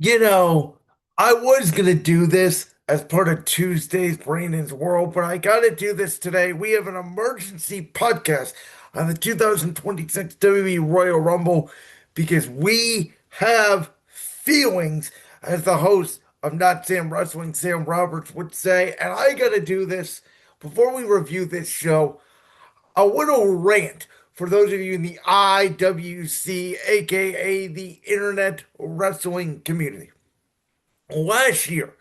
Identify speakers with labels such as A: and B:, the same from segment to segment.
A: You know, I was gonna do this as part of Tuesday's Brandon's World, but I gotta do this today. We have an emergency podcast on the 2026 WWE Royal Rumble because we have feelings, as the host of Not Sam Wrestling, Sam Roberts would say, and I gotta do this before we review this show. A little rant for those of you in the IWC, aka the Internet Wrestling Community. Last year,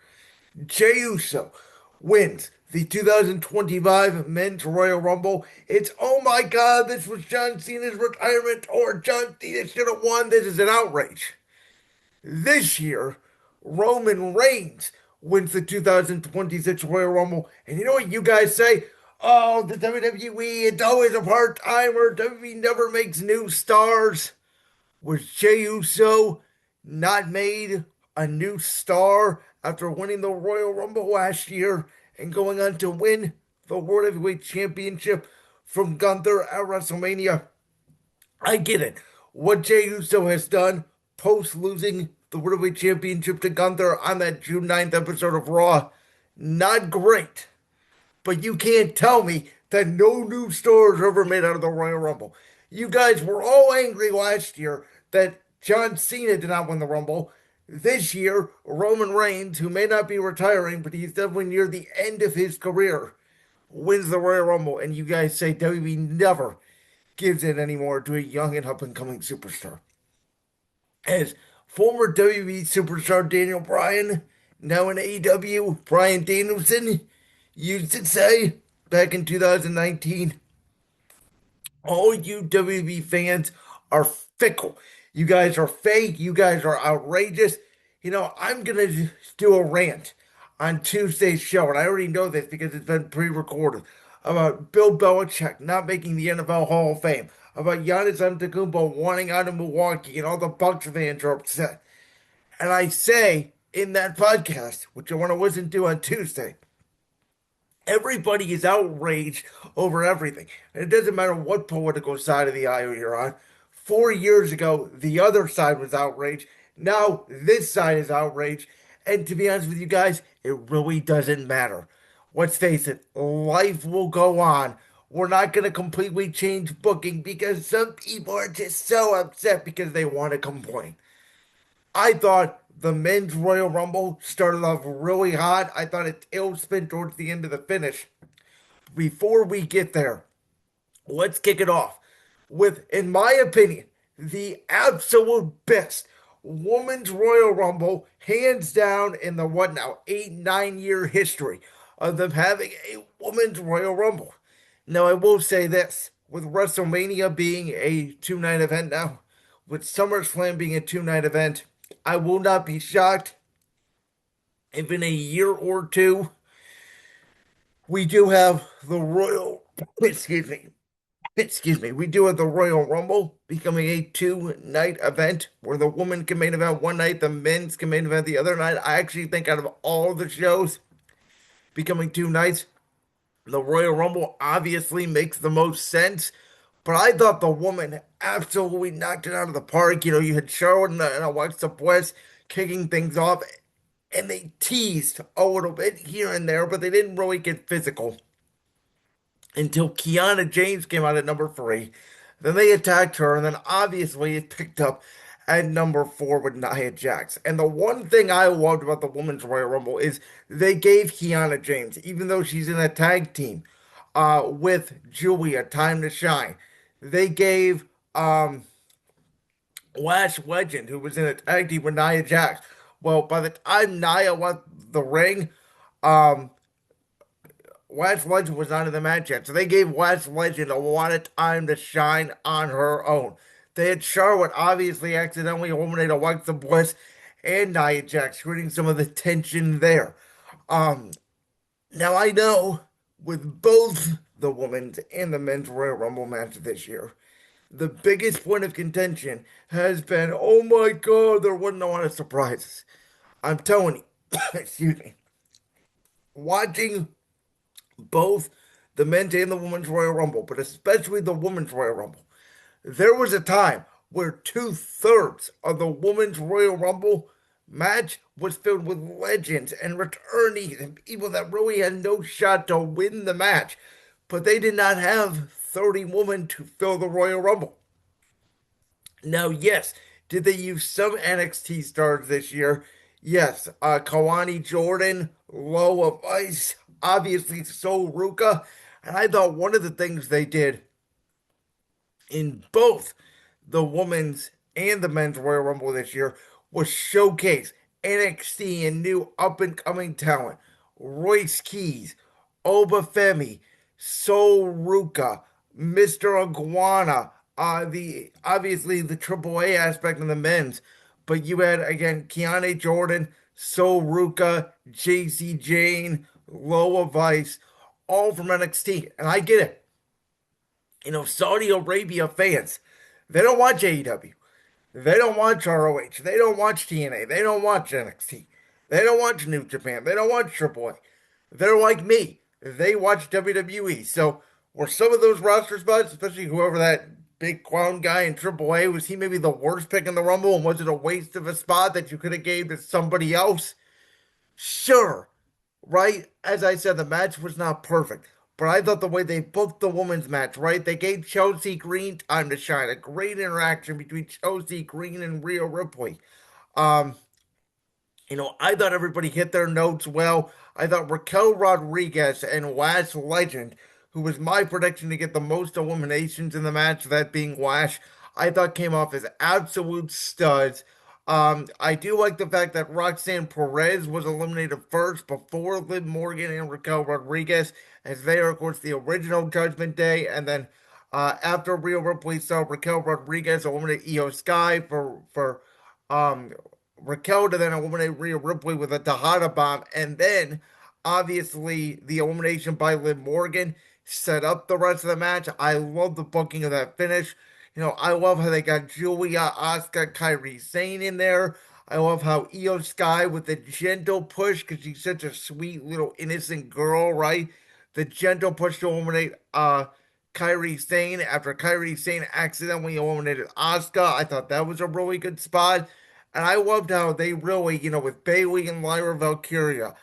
A: Jey Uso wins the 2025 Men's Royal Rumble. It's, oh my God, this was John Cena's retirement, or John Cena should have won. This is an outrage. This year, Roman Reigns wins the 2026 Royal Rumble. And you know what you guys say? Oh, the WWE, it's always a part timer. WWE never makes new stars. Was Jey Uso not made a new star after winning the Royal Rumble last year and going on to win the World Heavyweight Championship from Gunther at WrestleMania? I get it. What Jey Uso has done post losing the World Heavyweight Championship to Gunther on that June 9th episode of Raw, not great. But you can't tell me that no new stars are ever made out of the Royal Rumble. You guys were all angry last year that John Cena did not win the Rumble. This year, Roman Reigns, who may not be retiring, but he's definitely near the end of his career, wins the Royal Rumble. And you guys say WWE never gives it anymore to a young and up and coming superstar. As former WWE superstar Daniel Bryan, now in AEW, Bryan Danielson, used to say back in 2019, all you WB fans are fickle. You guys are fake. You guys are outrageous. I'm going to do a rant on Tuesday's show, and I already know this because it's been pre recorded, about Bill Belichick not making the NFL Hall of Fame, about Giannis Antetokounmpo wanting out of Milwaukee, and all the Bucks fans are upset. And I say in that podcast, which I want to listen to on Tuesday, everybody is outraged over everything. And it doesn't matter what political side of the aisle you're on. 4 years ago, the other side was outraged. Now, this side is outraged. And to be honest with you guys, it really doesn't matter. Let's face it, life will go on. We're not going to completely change booking because some people are just so upset because they want to complain. I thought the men's Royal Rumble started off really hot. I thought it tailspin towards the end of the finish. Before we get there, let's kick it off with, in my opinion, the absolute best women's Royal Rumble, hands down, in the what now, 8, 9 year history of them having a women's Royal Rumble. Now, I will say this, with WrestleMania being a 2 night event now, with SummerSlam being a 2 night event, I will not be shocked if in a year or two we do have the Royal, excuse me, we do have the Royal Rumble becoming a 2 night event where the women can main event one night, the men's can main event the other night. I actually think out of all the shows becoming 2 nights, the Royal Rumble obviously makes the most sense. But I thought the woman absolutely knocked it out of the park. You had Charlotte and Alexa Bliss kicking things off, and they teased a little bit here and there, but they didn't really get physical until Kiana James came out at number 3. Then they attacked her, and then obviously it picked up at number 4 with Nia Jax. And the one thing I loved about the Women's Royal Rumble is they gave Kiana James, even though she's in a tag team with Julia, time to shine. They gave Lash Legend, who was in a tag team with Nia Jax. Well, by the time Nia left the ring, um, Lash Legend was not in the match yet, so they gave Lash Legend a lot of time to shine on her own. They had Charlotte obviously accidentally eliminate Alexa Bliss and Nia Jax, creating some of the tension there. Um, Now I know with both the women's and the men's Royal Rumble match this year, the biggest point of contention has been, oh my God, there wasn't a lot of surprises. I'm telling you, excuse me, watching both the men's and the women's Royal Rumble, but especially the women's Royal Rumble. There was a time where 2/3 of the women's Royal Rumble match was filled with legends and returnees and people that really had no shot to win the match. But they did not have 30 women to fill the Royal Rumble. Now, yes, did they use some NXT stars this year? Yes, Kawani Jordan, Low of Ice, obviously So Ruka. And I thought one of the things they did in both the women's and the men's Royal Rumble this year was showcase NXT and new up and coming talent. Royce Keys, Obafemi, Sol Ruka, Mr. Iguana, the obviously the AAA aspect of the men's, but you had again Keanu Jordan, Sol Ruka, JC Jane, Loa Vice, all from NXT, and I get it. Saudi Arabia fans, they don't watch AEW. They don't watch ROH. They don't watch TNA. They don't watch NXT. They don't watch New Japan. They don't watch AAA. They're like me. They watch WWE. So were some of those roster spots, especially whoever that big clown guy in AAA, was he maybe the worst pick in the Rumble? And was it a waste of a spot that you could have gave to somebody else? Sure, right? As I said, the match was not perfect, but I thought the way they booked the women's match, right? They gave Chelsea Green time to shine. A great interaction between Chelsea Green and Rhea Ripley. Um, I thought everybody hit their notes well. I thought Raquel Rodriguez and Lash Legend, who was my prediction to get the most eliminations in the match, that being Lash, I thought came off as absolute studs. I do like the fact that Roxanne Perez was eliminated first before Liv Morgan and Raquel Rodriguez, as they are, of course, the original Judgment Day. And then after Rhea Ripley saw Raquel Rodriguez eliminate Io Sky for um, Raquel to then eliminate Rhea Ripley with a Tejada bomb, and then obviously the elimination by Liv Morgan set up the rest of the match. I love the booking of that finish. I love how they got Julia, Asuka, Kairi Sane in there. I love how Io Sky with the gentle push because she's such a sweet little innocent girl, right? The gentle push to eliminate Kairi Sane after Kairi Sane accidentally eliminated Asuka. I thought that was a really good spot. And I loved how they really, with Bayley and Lyra Valkyria,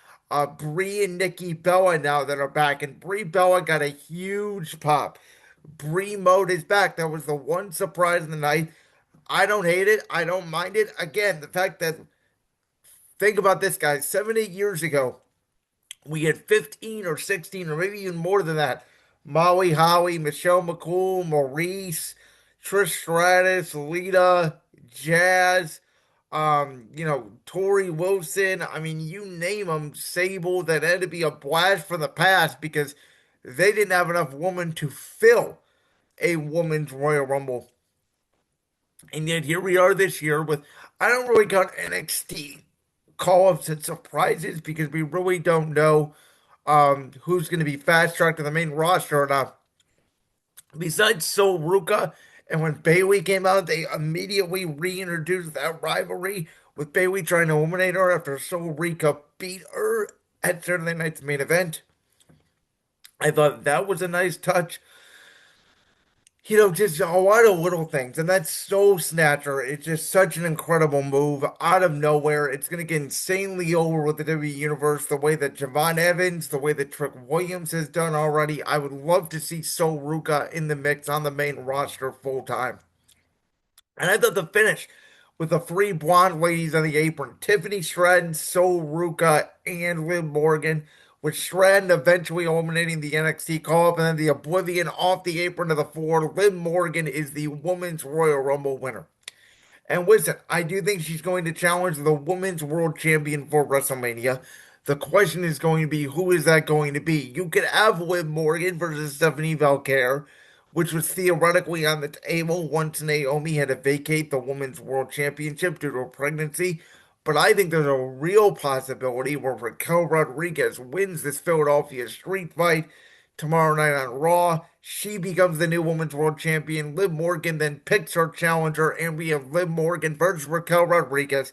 A: Brie and Nikki Bella now that are back, and Brie Bella got a huge pop. Brie mode is back. That was the one surprise in the night. I don't hate it. I don't mind it. Again, the fact that, think about this, guys, 7, 8 years ago, we had 15 or 16 or maybe even more than that. Molly Holly, Michelle McCool, Maurice, Trish Stratus, Lita, Jazz, Tori Wilson. I mean, you name them, Sable, that had to be a blast from the past because they didn't have enough women to fill a women's Royal Rumble. And yet here we are this year with, I don't really count NXT call-ups and surprises because we really don't know who's going to be fast-tracked to the main roster or not. Besides Sol Ruka, and when Bayley came out, they immediately reintroduced that rivalry with Bayley trying to eliminate her after Sol Ruka beat her at Saturday night's main event. I thought that was a nice touch. Just a lot of little things. And that's Soul Snatcher. It's just such an incredible move out of nowhere. It's going to get insanely over with the WWE Universe the way that Javon Evans, the way that Trick Williams has done already. I would love to see Sol Ruka in the mix on the main roster full time. And I thought the finish with the three blonde ladies on the apron, Tiffany Stratton, Sol Ruka, and Liv Morgan, with Stratton eventually eliminating the NXT call-up, and then the Oblivion off the apron to the floor. Liv Morgan is the Women's Royal Rumble winner. And listen, I do think she's going to challenge the Women's World Champion for WrestleMania. The question is going to be, who is that going to be? You could have Liv Morgan versus Stephanie Valkyrie, which was theoretically on the table once Naomi had to vacate the Women's World Championship due to a pregnancy. But I think there's a real possibility where Raquel Rodriguez wins this Philadelphia street fight tomorrow night on Raw. She becomes the new Women's World Champion. Liv Morgan then picks her challenger, and we have Liv Morgan versus Raquel Rodriguez.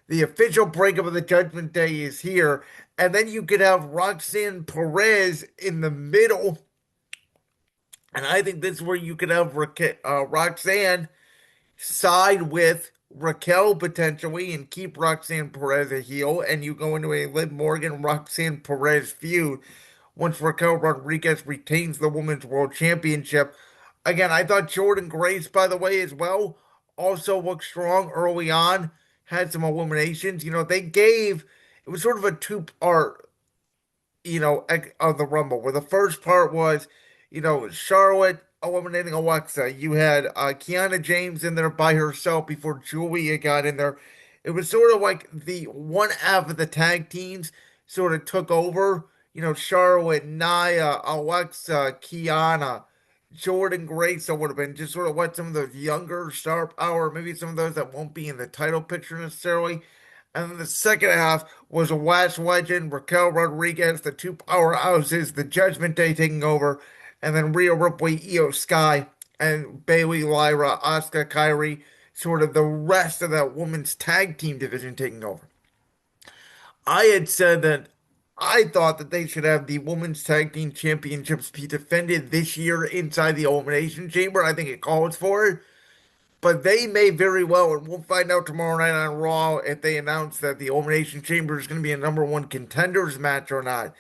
A: The official breakup of the Judgment Day is here. And then you could have Roxanne Perez in the middle. And I think this is where you could have Roxanne side with Raquel potentially and keep Roxanne Perez a heel, and you go into a Liv Morgan Roxanne Perez feud once Raquel Rodriguez retains the Women's World Championship. Again, I thought Jordan Grace, by the way, as well, also looked strong early on, had some eliminations. They gave it was sort of a two-part of the Rumble, where the first part was, Charlotte eliminating Alexa. You had Kiana James in there by herself before Julia got in there. It was sort of like the one half of the tag teams sort of took over. Charlotte, Nia, Alexa, Kiana, Jordan Grace. That would have been just sort of what some of those younger star power, maybe some of those that won't be in the title picture necessarily. And then the second half was a Lash Legend, Raquel Rodriguez, the two powerhouses, the Judgment Day taking over, and then Rhea Ripley, Io Sky, and Bailey, Lyra, Asuka, Kyrie, sort of the rest of that women's tag team division taking over. I had said that I thought that they should have the women's tag team championships be defended this year inside the Elimination Chamber. I think it calls for it. But they may very well, and we'll find out tomorrow night on Raw if they announce that the Elimination Chamber is going to be a number one contenders match or not.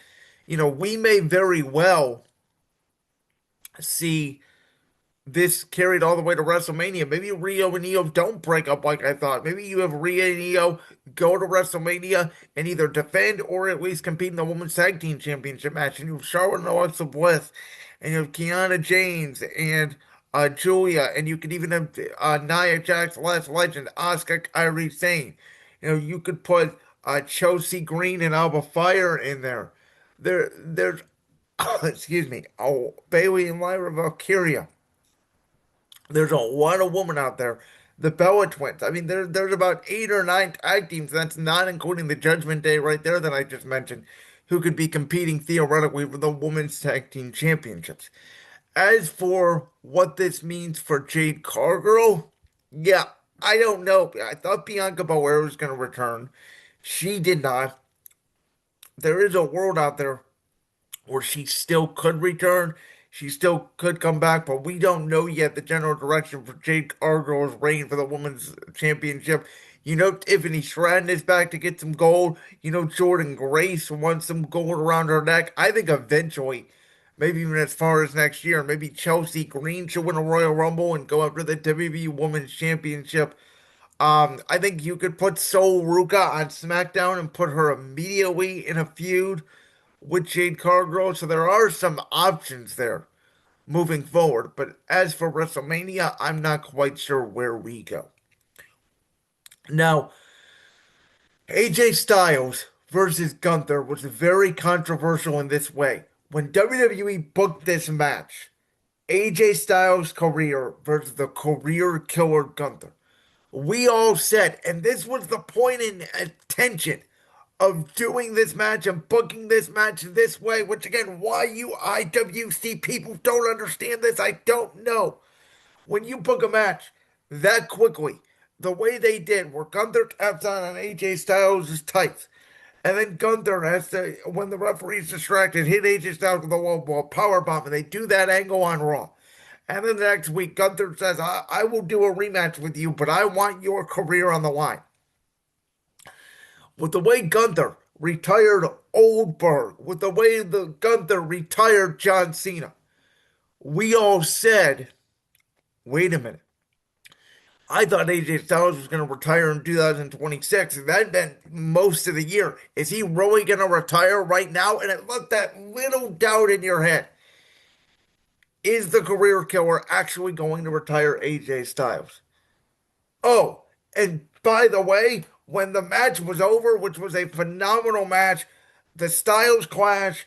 A: We may very well see this carried all the way to WrestleMania. Maybe Rio and Io don't break up like I thought. Maybe you have Rhea and Io go to WrestleMania and either defend or at least compete in the Women's Tag Team Championship match. And you have Charlotte and Alexa Bliss, and you have Kiana James and Julia, and you could even have Nia Jax, Last Legend, Asuka, Kyrie Sane. You could put Chelsea Green and Alba Fire in there. There's excuse me, Bailey and Lyra Valkyria. There's a lot of women out there. The Bella Twins. I mean, there's about eight or nine tag teams. That's not including the Judgment Day right there that I just mentioned, who could be competing theoretically for the Women's Tag Team Championships. As for what this means for Jade Cargill, yeah, I don't know. I thought Bianca Belair was going to return. She did not. There is a world out there or she still could return. She still could come back, but we don't know yet the general direction for Jade Cargill's reign for the women's championship. Tiffany Stratton is back to get some gold. Jordan Grace wants some gold around her neck. I think eventually, maybe even as far as next year, maybe Chelsea Green should win a Royal Rumble and go after the WWE Women's Championship. I think you could put Sol Ruka on SmackDown and put her immediately in a feud with Jade Cargill. So there are some options there moving forward. But as for WrestleMania, I'm not quite sure where we go. Now, AJ Styles versus Gunther was very controversial in this way. When WWE booked this match, AJ Styles' career versus the career killer Gunther, we all said, and this was the point in attention of doing this match and booking this match this way, which again, why you IWC people don't understand this, I don't know. When you book a match that quickly, the way they did, where Gunther taps on AJ Styles' tights, and then Gunther has to, when the referee's distracted, hit AJ Styles with a wall ball power bomb, and they do that angle on Raw. And then the next week, Gunther says, I will do a rematch with you, but I want your career on the line. With the way Gunther retired Oldberg, with the way the Gunther retired John Cena, we all said, wait a minute. I thought AJ Styles was going to retire in 2026, and that meant most of the year. Is he really going to retire right now? And it left that little doubt in your head. Is the career killer actually going to retire AJ Styles? Oh, and by the way, when the match was over, which was a phenomenal match, the Styles clash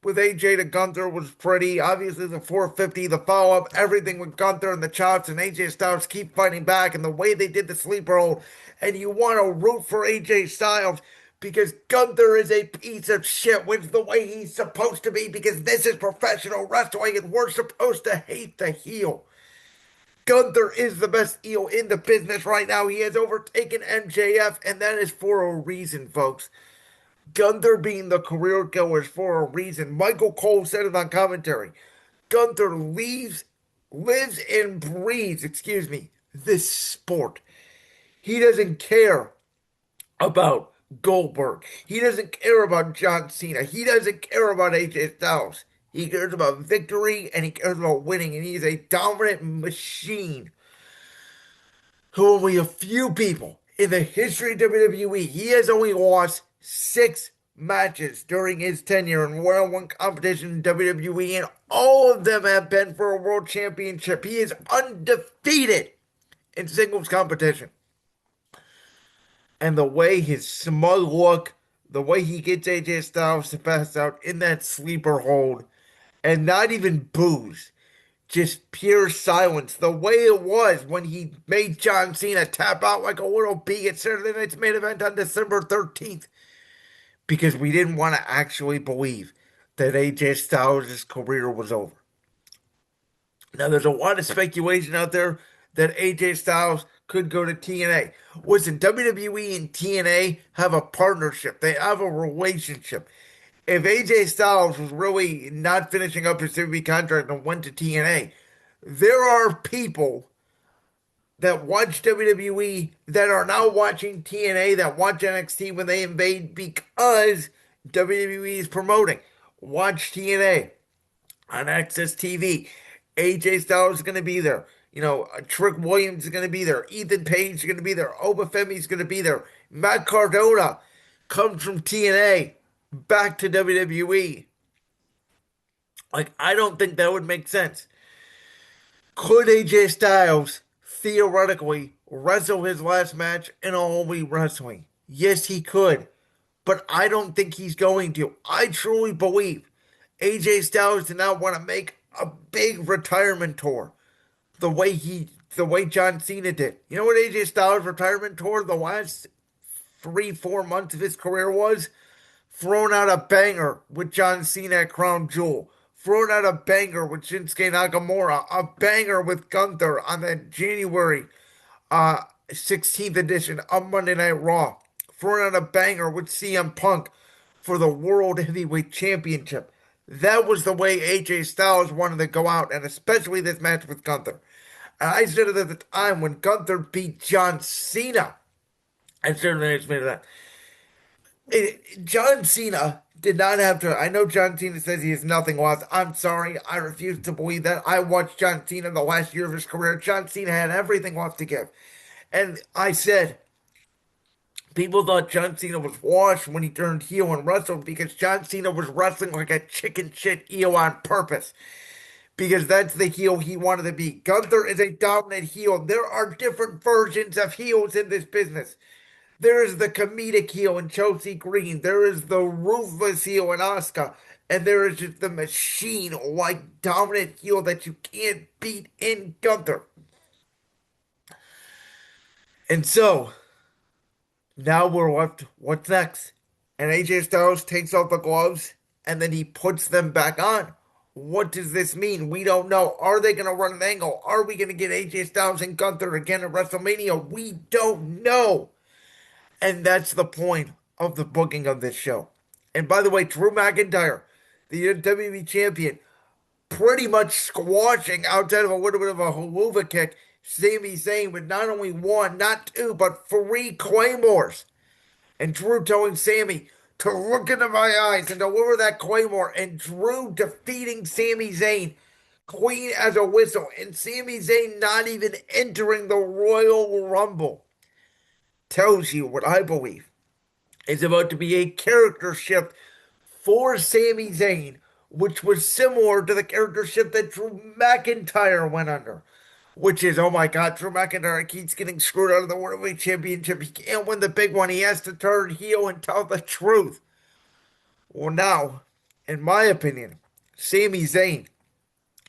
A: with AJ to Gunther was pretty. Obviously, the 450, the follow up, everything with Gunther and the chops, and AJ Styles keep fighting back, and the way they did the sleeper hold. And you want to root for AJ Styles because Gunther is a piece of shit, which is the way he's supposed to be, because this is professional wrestling and we're supposed to hate the heel. Gunther is the best heel in the business right now. He has overtaken MJF, and that is for a reason, folks. Gunther being the career killer is for a reason. Michael Cole said it on commentary. Gunther lives and breathes, this sport. He doesn't care about Goldberg. He doesn't care about John Cena. He doesn't care about AJ Styles. He cares about victory and he cares about winning. And he's a dominant machine who only a few people in the history of WWE, he has only lost 6 matches during his tenure in one-on-one competition in WWE, and all of them have been for a world championship. He is undefeated in singles competition. And the way his smug look, the way he gets AJ Styles to pass out in that sleeper hold, and not even booze, just pure silence. The way it was when he made John Cena tap out like a little bee at Saturday Night's Main Event on December 13th, because we didn't want to actually believe that AJ Styles' career was over. Now, there's a lot of speculation out there that AJ Styles could go to TNA. Listen, WWE and TNA have a partnership, they have a relationship. If AJ Styles was really not finishing up his WWE contract and went to TNA, there are people that watch WWE that are now watching TNA, that watch NXT when they invade because WWE is promoting. Watch TNA on Access TV. AJ Styles is going to be there. Trick Williams is going to be there. Ethan Page is going to be there. Obafemi is going to be there. Matt Cardona comes from TNA back to WWE. Like, I don't think that would make sense. Could AJ Styles theoretically wrestle his last match in All Elite Wrestling? Yes, he could. But I don't think he's going to. I truly believe AJ Styles did not want to make a big retirement tour the way John Cena did. You know what AJ Styles' retirement tour the last 3, 4 months of his career was? Thrown out a banger with John Cena at Crown Jewel. Thrown out a banger with Shinsuke Nakamura. A banger with Gunther on the January 16th edition of Monday Night Raw. Thrown out a banger with CM Punk for the World Heavyweight Championship. That was the way AJ Styles wanted to go out, and especially this match with Gunther. And I said it at the time when Gunther beat John Cena. I said that John Cena did not have to. I know John Cena says he has nothing lost. I'm sorry. I refuse to believe that. I watched John Cena the last year of his career. John Cena had everything left to give. And I said, people thought John Cena was washed when he turned heel and wrestled because John Cena was wrestling like a chicken shit heel on purpose. Because that's the heel he wanted to be. Gunther is a dominant heel. There are different versions of heels in this business. There is the comedic heel in Chelsea Green. There is the ruthless heel in Asuka. And there is just the machine-like dominant heel that you can't beat in Gunther. And so, now we're left, what's next? And AJ Styles takes off the gloves and then he puts them back on. What does this mean? We don't know. Are they going to run an angle? Are we going to get AJ Styles and Gunther again at WrestleMania? We don't know. And that's the point of the booking of this show. And by the way, Drew McIntyre, the WWE champion, pretty much squashing outside of a little bit of a haluva kick, Sami Zayn with not only one, not two, but 3 claymores. And Drew telling Sami to look into my eyes and deliver that claymore. And Drew defeating Sami Zayn clean as a whistle. And Sami Zayn not even entering the Royal Rumble. Tells you what I believe is about to be a character shift for Sami Zayn, which was similar to the character shift that Drew McIntyre went under. Which is, oh my God, Drew McIntyre keeps getting screwed out of the World Heavyweight Championship. He can't win the big one. He has to turn heel and tell the truth. Well, now, in my opinion, Sami Zayn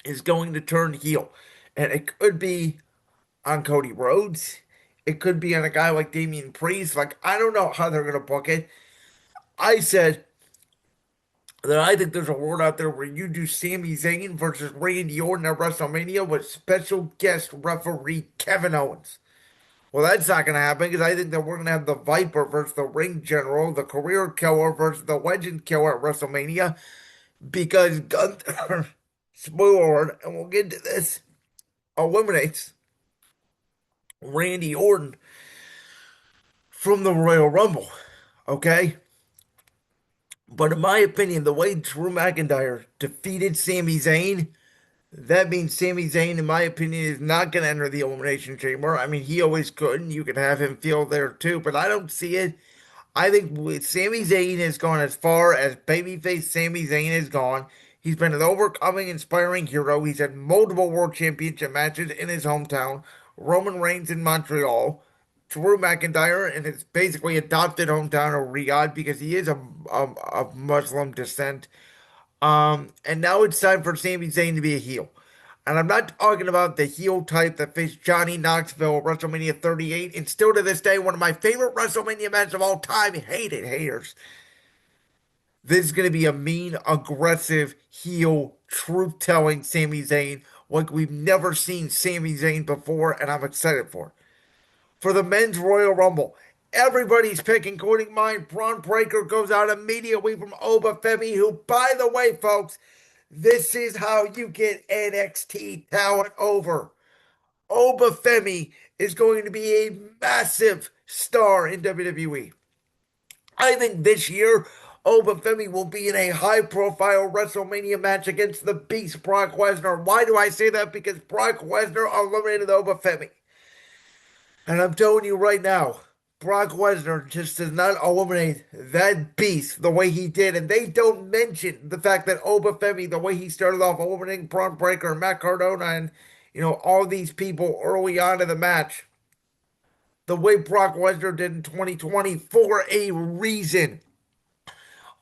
A: is going to turn heel. And it could be on Cody Rhodes. It could be on a guy like Damian Priest. Like, I don't know how they're going to book it. I said that I think there's a world out there where you do Sami Zayn versus Randy Orton at WrestleMania with special guest referee Kevin Owens. Well, that's not going to happen because I think that we're going to have the Viper versus the Ring General, the Career Killer versus the Legend Killer at WrestleMania because Gunther, spoiler alert, and we'll get to this, eliminates Randy Orton from the Royal Rumble. Okay? But in my opinion, the way Drew McIntyre defeated Sami Zayn, that means Sami Zayn, in my opinion, is not going to enter the Elimination Chamber. I mean, he always could, and you could have him feel there too, but I don't see it. I think Sami Zayn has gone as far as babyface Sami Zayn has gone. He's been an overcoming, inspiring hero. He's had multiple World Championship matches in his hometown, Roman Reigns in Montreal, Drew McIntyre in his basically adopted hometown of Riyadh because he is of Muslim descent. And now it's time for Sami Zayn to be a heel. And I'm not talking about the heel type that faced Johnny Knoxville at WrestleMania 38, and still to this day, one of my favorite WrestleMania matches of all time. Hate it, haters. This is going to be a mean, aggressive, heel, truth-telling Sami Zayn like we've never seen Sami Zayn before, and I'm excited for it. For the men's Royal Rumble, everybody's picking, including mine. Braun Breaker goes out immediately from Obafemi, who, by the way, folks, this is how you get NXT talent over. Obafemi is going to be a massive star in WWE. I think this year, Obafemi will be in a high profile WrestleMania match against the Beast Brock Lesnar. Why do I say that? Because Brock Lesnar eliminated Obafemi. And I'm telling you right now, Brock Lesnar just does not eliminate that beast the way he did. And they don't mention the fact that Obafemi, the way he started off eliminating Braun Breaker and Matt Cardona and, all these people early on in the match, the way Brock Lesnar did in 2020 for a reason.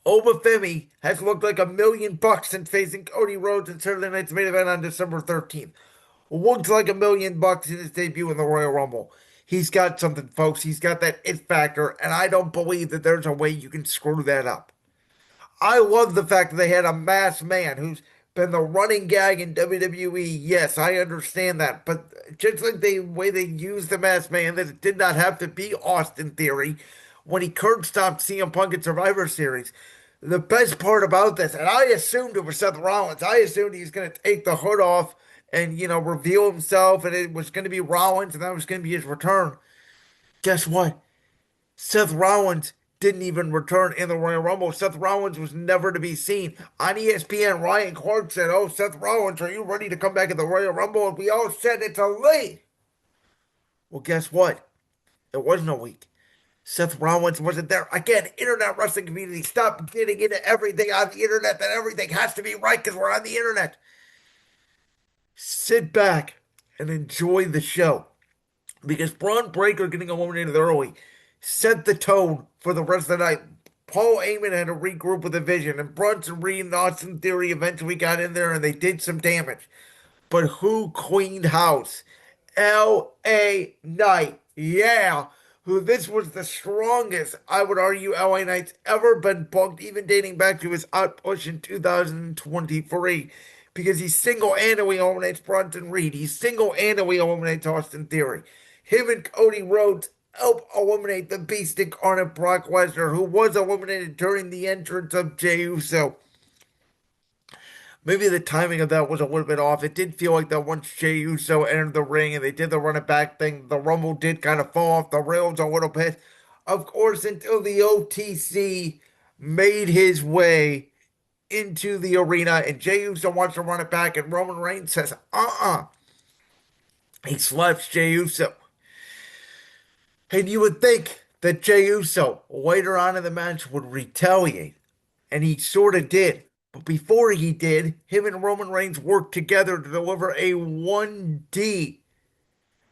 A: Obafemi has looked like $1 million since facing Cody Rhodes in Saturday Night's main event on December 13th. Looks like $1 million in his debut in the Royal Rumble. He's got something, folks. He's got that it factor, and I don't believe that there's a way you can screw that up. I love the fact that they had a masked man who's been the running gag in WWE. Yes, I understand that. But just like the way they used the masked man, that it did not have to be Austin Theory when he curb stomped CM Punk at Survivor Series. The best part about this, and I assumed it was Seth Rollins, I assumed he was going to take the hood off and, reveal himself, and it was going to be Rollins, and that was going to be his return. Guess what? Seth Rollins didn't even return in the Royal Rumble. Seth Rollins was never to be seen. On ESPN, Ryan Clark said, "Oh, Seth Rollins, are you ready to come back in the Royal Rumble?" And we all said it's a leak. Well, guess what? It wasn't a leak. Seth Rollins wasn't there. Again, internet wrestling community, stop getting into everything on the internet that everything has to be right because we're on the internet. Sit back and enjoy the show. Because Braun Breaker getting eliminated early set the tone for the rest of the night. Paul Heyman had to regroup with a vision, and Bronson Reed and Austin Theory eventually got in there and they did some damage. But who cleaned house? L.A. Knight. Yeah. Who this was the strongest, I would argue, LA Knight's ever been booked, even dating back to his outpush in 2023. Because he single-handedly eliminates Bronson Reed. He single-handedly eliminates Austin Theory. Him and Cody Rhodes help eliminate the Beast incarnate Brock Lesnar, who was eliminated during the entrance of Jey Uso. Maybe the timing of that was a little bit off. It did feel like that once Jey Uso entered the ring and they did the run it back thing, the Rumble did kind of fall off the rails a little bit. Of course, until the OTC made his way into the arena and Jey Uso wants to run it back and Roman Reigns says, He slaps Jey Uso. And you would think that Jey Uso later on in the match would retaliate. And he sort of did. But before he did, him and Roman Reigns worked together to deliver a 1D.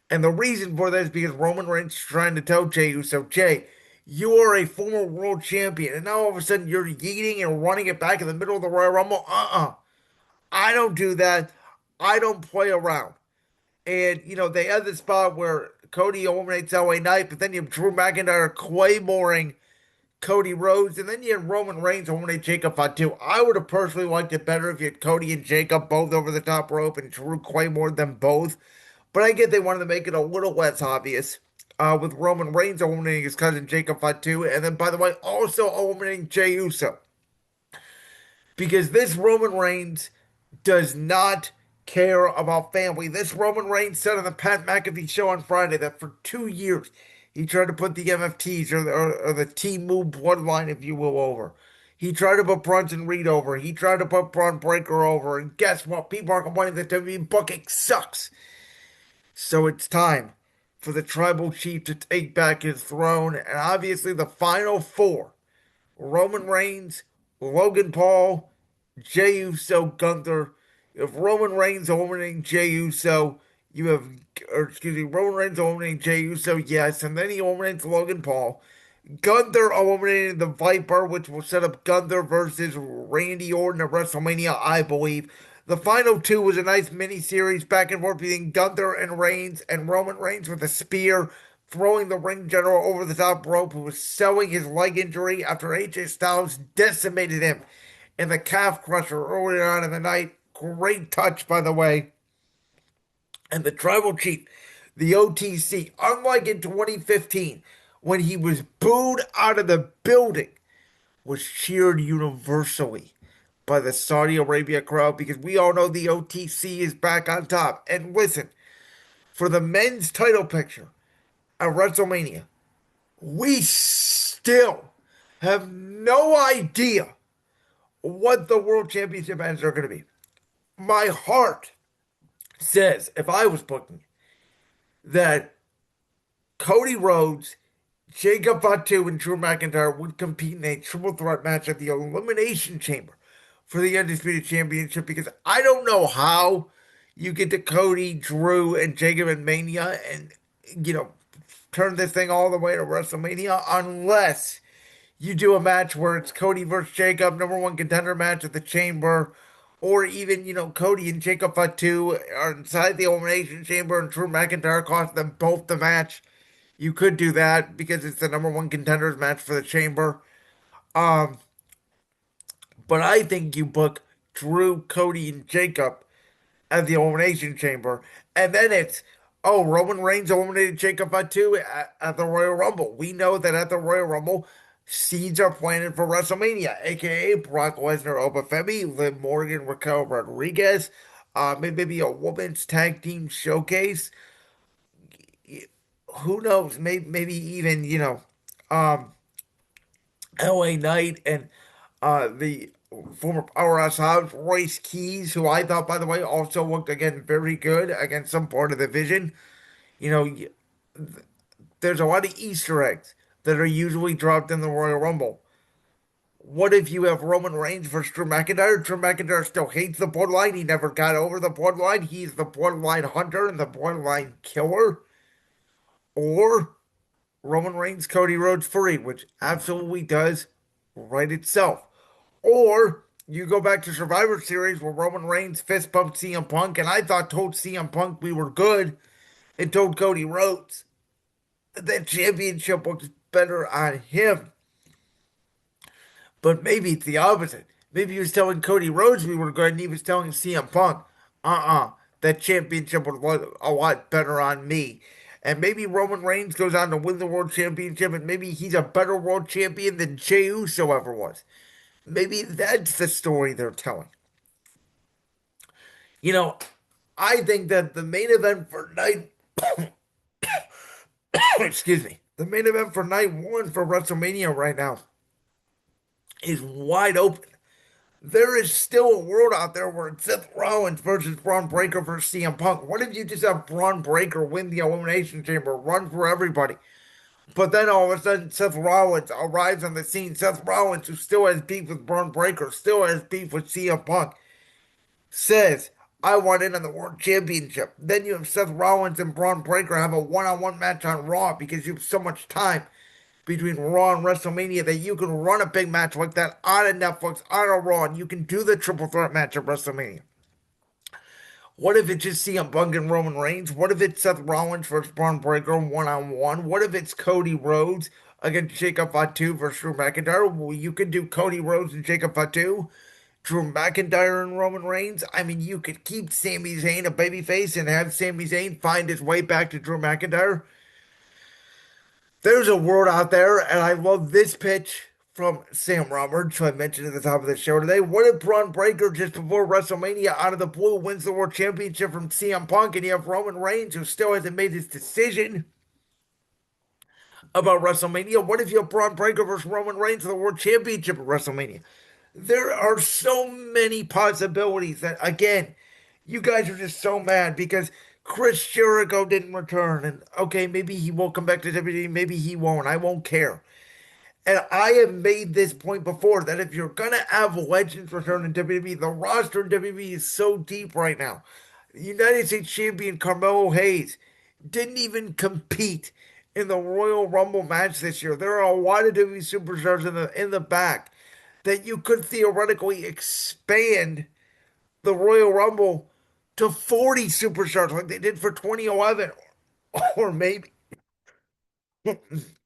A: And the reason for that is because Roman Reigns is trying to tell Jey Uso, Jey, you are a former world champion. And now all of a sudden you're yeeting and running it back in the middle of the Royal Rumble. I don't do that. I don't play around. And, they had the spot where Cody eliminates LA Knight, but then you have Drew McIntyre claymoring Cody Rhodes, and then you had Roman Reigns eliminate Jacob Fatu. I would have personally liked it better if you had Cody and Jacob both over the top rope and Drew claymored them both. But I get they wanted to make it a little less obvious with Roman Reigns eliminating his cousin Jacob Fatu, and then, by the way, also eliminating Jey Uso. Because this Roman Reigns does not care about family. This Roman Reigns said on the Pat McAfee show on Friday that for 2 years He tried to put the MFTs or the Team Move bloodline, if you will, over. He tried to put Bronson Reed over. He tried to put Braun Breaker over. And guess what? People are complaining that WWE booking sucks. So it's time for the tribal chief to take back his throne. And obviously, the final four: Roman Reigns, Logan Paul, Jey Uso, Gunther. If Roman Reigns eliminating Jey Uso, you have, or excuse me, Roman Reigns eliminating Jey Uso, yes, and then he eliminates Logan Paul. Gunther eliminated the Viper, which will set up Gunther versus Randy Orton at WrestleMania, I believe. The final two was a nice mini series back and forth between Gunther and Reigns, and Roman Reigns with a spear throwing the ring general over the top rope, who was selling his leg injury after AJ Styles decimated him in the calf crusher earlier on in the night. Great touch, by the way. And the tribal chief, the OTC, unlike in 2015, when he was booed out of the building, was cheered universally by the Saudi Arabia crowd because we all know the OTC is back on top. And listen, for the men's title picture at WrestleMania, we still have no idea what the World Championship matches are going to be. My heart says, if I was booking, that Cody Rhodes, Jacob Fatu, and Drew McIntyre would compete in a triple threat match at the Elimination Chamber for the Undisputed Championship because I don't know how you get to Cody, Drew, and Jacob in Mania and, you know, turn this thing all the way to WrestleMania unless you do a match where it's Cody versus Jacob, number one contender match at the Chamber, or even, Cody and Jacob Fatu are inside the Elimination Chamber and Drew McIntyre cost them both the match. You could do that because it's the number one contenders match for the Chamber. Um, but I think you book Drew, Cody, and Jacob at the Elimination Chamber, and then it's, oh, Roman Reigns eliminated Jacob Fatu at the Royal Rumble. We know that at the Royal Rumble, seeds are planted for WrestleMania, aka Brock Lesnar, Oba Femi, Liv Morgan, Raquel Rodriguez, maybe a women's tag team showcase. Who knows? Maybe even um, LA Knight and the former Powerhouse Hobbs, Royce Keys, who I thought, by the way, also looked again very good against some part of the vision. You know, there's a lot of Easter eggs that are usually dropped in the Royal Rumble. What if you have Roman Reigns versus Drew McIntyre? Drew McIntyre still hates the bloodline. He never got over the bloodline. He's the bloodline hunter and the bloodline killer. Or Roman Reigns, Cody Rhodes free, which absolutely does write itself. Or you go back to Survivor Series where Roman Reigns fist bumped CM Punk, and I thought told CM Punk we were good, and told Cody Rhodes that championship looks better on him. But maybe it's the opposite. Maybe he was telling Cody Rhodes we were good, and he was telling CM Punk, that championship would look a lot better on me. And maybe Roman Reigns goes on to win the world championship, and maybe he's a better world champion than Jey Uso ever was. Maybe that's the story they're telling. You know, I think that the main event for night, excuse me, the main event for night one for WrestleMania right now is wide open. There is still a world out there where it's Seth Rollins versus Braun Breaker versus CM Punk. What if you just have Braun Breaker win the Elimination Chamber, run for everybody? But then all of a sudden, Seth Rollins arrives on the scene. Seth Rollins, who still has beef with Braun Breaker, still has beef with CM Punk, says, I want in on the World Championship. Then you have Seth Rollins and Braun Breaker have a one-on-one match on Raw because you have so much time between Raw and WrestleMania that you can run a big match like that on a Netflix, on a Raw, and you can do the triple threat match at WrestleMania. What if it's just CM Punk and Roman Reigns? What if it's Seth Rollins versus Braun Breaker one-on-one? What if it's Cody Rhodes against Jacob Fatu versus Drew McIntyre? Well, you could do Cody Rhodes and Jacob Fatu, Drew McIntyre and Roman Reigns. I mean, you could keep Sami Zayn a babyface and have Sami Zayn find his way back to Drew McIntyre. There's a world out there, and I love this pitch from Sam Roberts, who I mentioned at the top of the show today. What if Braun Breaker, just before WrestleMania, out of the blue, wins the World Championship from CM Punk, and you have Roman Reigns, who still hasn't made his decision, about WrestleMania? What if you have Braun Breaker versus Roman Reigns for the World Championship at WrestleMania? There are so many possibilities that, again, you guys are just so mad because Chris Jericho didn't return. And okay, maybe he will come back to WWE, maybe he won't. I won't care. And I have made this point before that if you're going to have legends return in WWE, the roster in WWE is so deep right now. United States champion Carmelo Hayes didn't even compete in the Royal Rumble match this year. There are a lot of WWE superstars in the back that you could theoretically expand the Royal Rumble to 40 superstars like they did for 2011, or maybe I,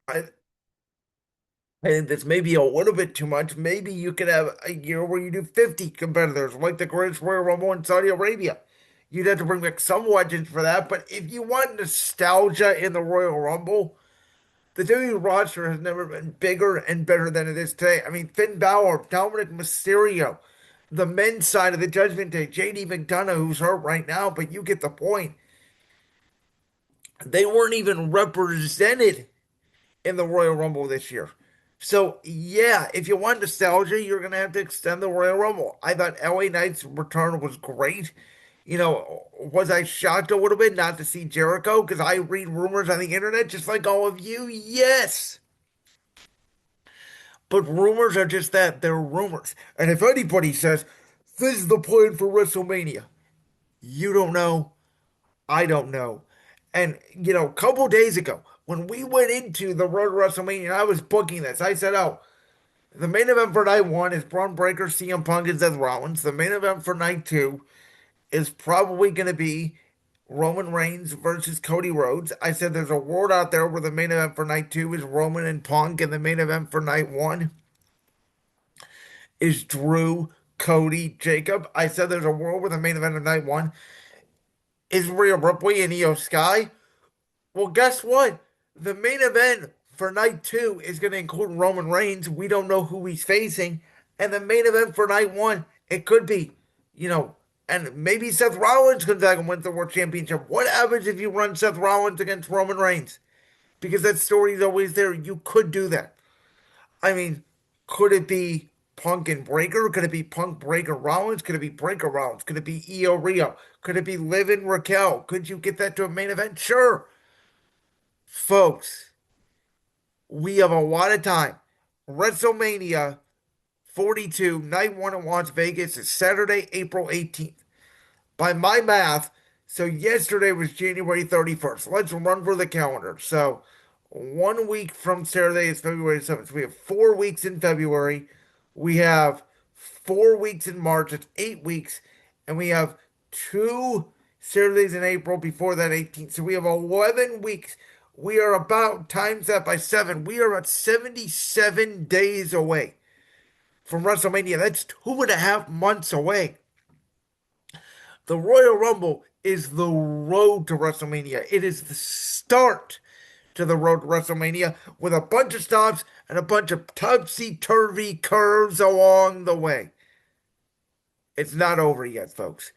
A: I think that's maybe a little bit too much. Maybe you could have a year where you do 50 competitors, like the Greatest Royal Rumble in Saudi Arabia. You'd have to bring back some legends for that. But if you want nostalgia in the Royal Rumble, the WWE roster has never been bigger and better than it is today. I mean, Finn Balor, Dominic Mysterio, the men's side of the Judgment Day, JD McDonough, who's hurt right now, but you get the point. They weren't even represented in the Royal Rumble this year. So, yeah, if you want nostalgia, you're going to have to extend the Royal Rumble. I thought LA Knight's return was great. Was I shocked a little bit not to see Jericho? Because I read rumors on the internet just like all of you. Yes. But rumors are just that. They're rumors. And if anybody says, this is the plan for WrestleMania, you don't know. I don't know. And, a couple days ago, when we went into the road to WrestleMania, and I was booking this, I said, oh, the main event for night one is Braun Breaker, CM Punk, and Seth Rollins. The main event for night two is probably going to be Roman Reigns versus Cody Rhodes. I said there's a world out there where the main event for night two is Roman and Punk, and the main event for night one is Drew, Cody, Jacob. I said there's a world where the main event of night one is Rhea Ripley and Io Sky. Well, guess what? The main event for night two is going to include Roman Reigns. We don't know who he's facing. And the main event for night one, it could be, and maybe Seth Rollins comes back and wins the World Championship. What happens if you run Seth Rollins against Roman Reigns? Because that story is always there. You could do that. I mean, could it be Punk and Breaker? Could it be Punk, Breaker, Rollins? Could it be Breaker, Rollins? Could it be Io, Rio? Could it be Liv and Raquel? Could you get that to a main event? Sure. Folks, we have a lot of time. WrestleMania 42, night one in Las Vegas is Saturday, April 18th. By my math, so yesterday was January 31st. Let's run for the calendar. So 1 week from Saturday is February 7th. So we have 4 weeks in February. We have 4 weeks in March. It's 8 weeks. And we have 2 Saturdays in April before that 18th. So we have 11 weeks. We are about, times that by 7, we are at 77 days away from WrestleMania. That's 2.5 months away. The Royal Rumble is the road to WrestleMania. It is the start to the road to WrestleMania with a bunch of stops and a bunch of topsy-turvy curves along the way. It's not over yet, folks.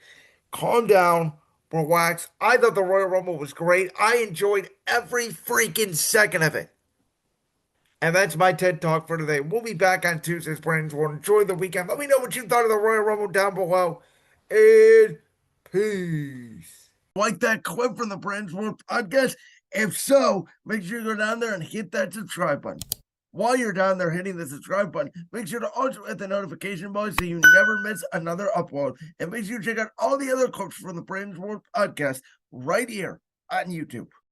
A: Calm down, relax. I thought the Royal Rumble was great. I enjoyed every freaking second of it. And that's my TED Talk for today. We'll be back on Tuesday's Brandon's World. Enjoy the weekend. Let me know what you thought of the Royal Rumble down below. And peace. Like that clip from the Brandon's World podcast? If so, make sure you go down there and hit that subscribe button. While you're down there hitting the subscribe button, make sure to also hit the notification bell so you never miss another upload. And make sure you check out all the other clips from the Brandon's World podcast right here on YouTube.